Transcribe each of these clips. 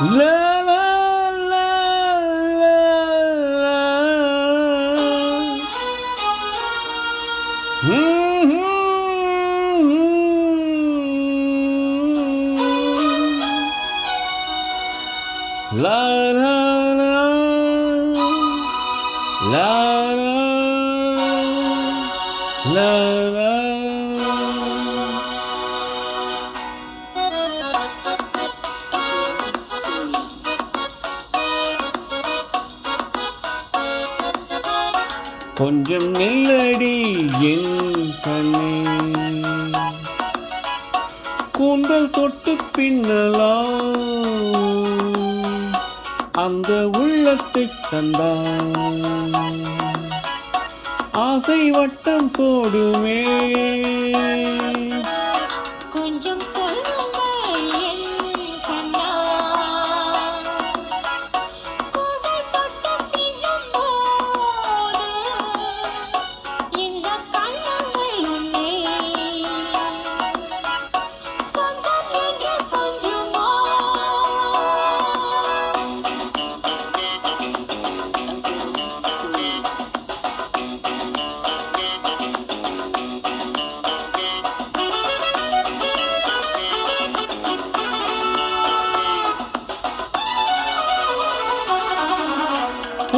La la la la la. La la la la la la. கொஞ்சம் நில்லடி என் கண்ணே, கூந்தல் தொட்டு பின்னலாம் அந்த உள்ளத்தை தந்தான் ஆசை வட்டம் போடுமே. கொஞ்சம் சொல்லுங்கள் என் கண்ணா, கூந்தல் தொட்டு பின்னும் போது இந்த கண்ணங்கள் உன்னை சொந்தம் என்று கொஞ்சமோ.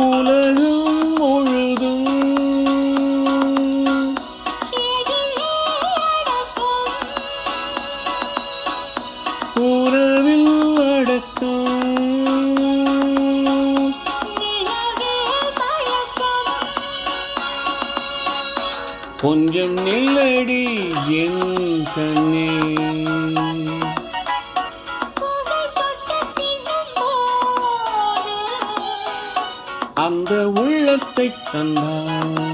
உலகம் முழுதும் உறவில் அடக்கம், கொஞ்சம் நில்லடி என் கண்ணே, அந்த உள்ளத்தை தந்தான்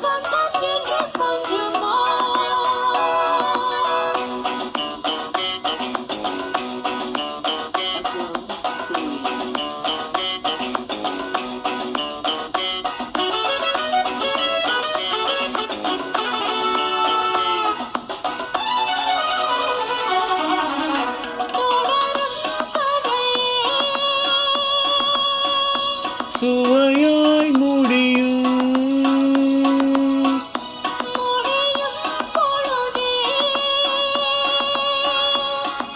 சொந்தம் என்று கொஞ்சமோ. சுவையாய் முடியும்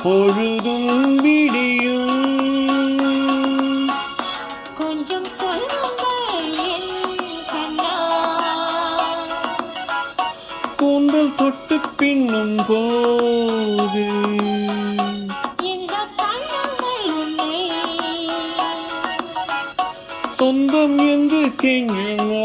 பொழுதும் விடியும். கொஞ்சம் சொல்லுங்கள் என் கண்ணா, கூந்தல் தொட்டு பின்னும் போது இந்த கண்ணங்கள் உன்னை சொந்தம் என்று கெஞ்சுமோ.